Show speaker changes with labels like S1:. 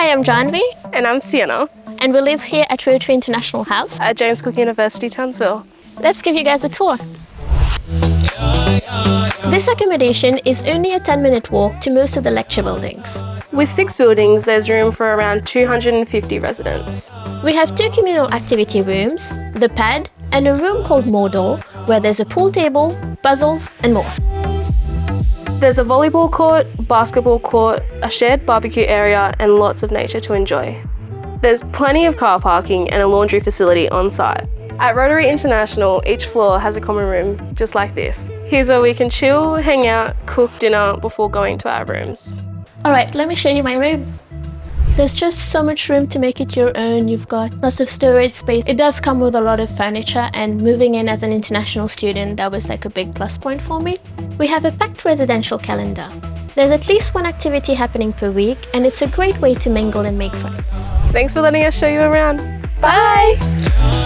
S1: Hi, I'm Janvi,
S2: And I'm Sienna
S1: and we live here at Rotary International House.
S2: at James Cook University, Townsville.
S1: Let's give you guys a tour. This accommodation is only a 10-minute walk to most of the lecture buildings.
S2: With 6 buildings, there's room for around 250 residents.
S1: We have 2 communal activity rooms, the pad, and a room called Mordor, where there's a pool table, puzzles, and more.
S2: There's a volleyball court, basketball court, a shared barbecue area, and lots of nature to enjoy. There's plenty of car parking and a laundry facility on site. At Rotary International, each floor has a common room just like this. Here's where we can chill, hang out, cook dinner before going to our rooms.
S1: Alright, let me show you my room. There's just so much room to make it your own. You've got lots of storage space. It does come with a lot of furniture, and moving in as an international student, that was like a big plus point for me. We have a packed residential calendar. There's at least one activity happening per week, and it's a great way to mingle and make friends.
S2: Thanks for letting us show you around. Bye!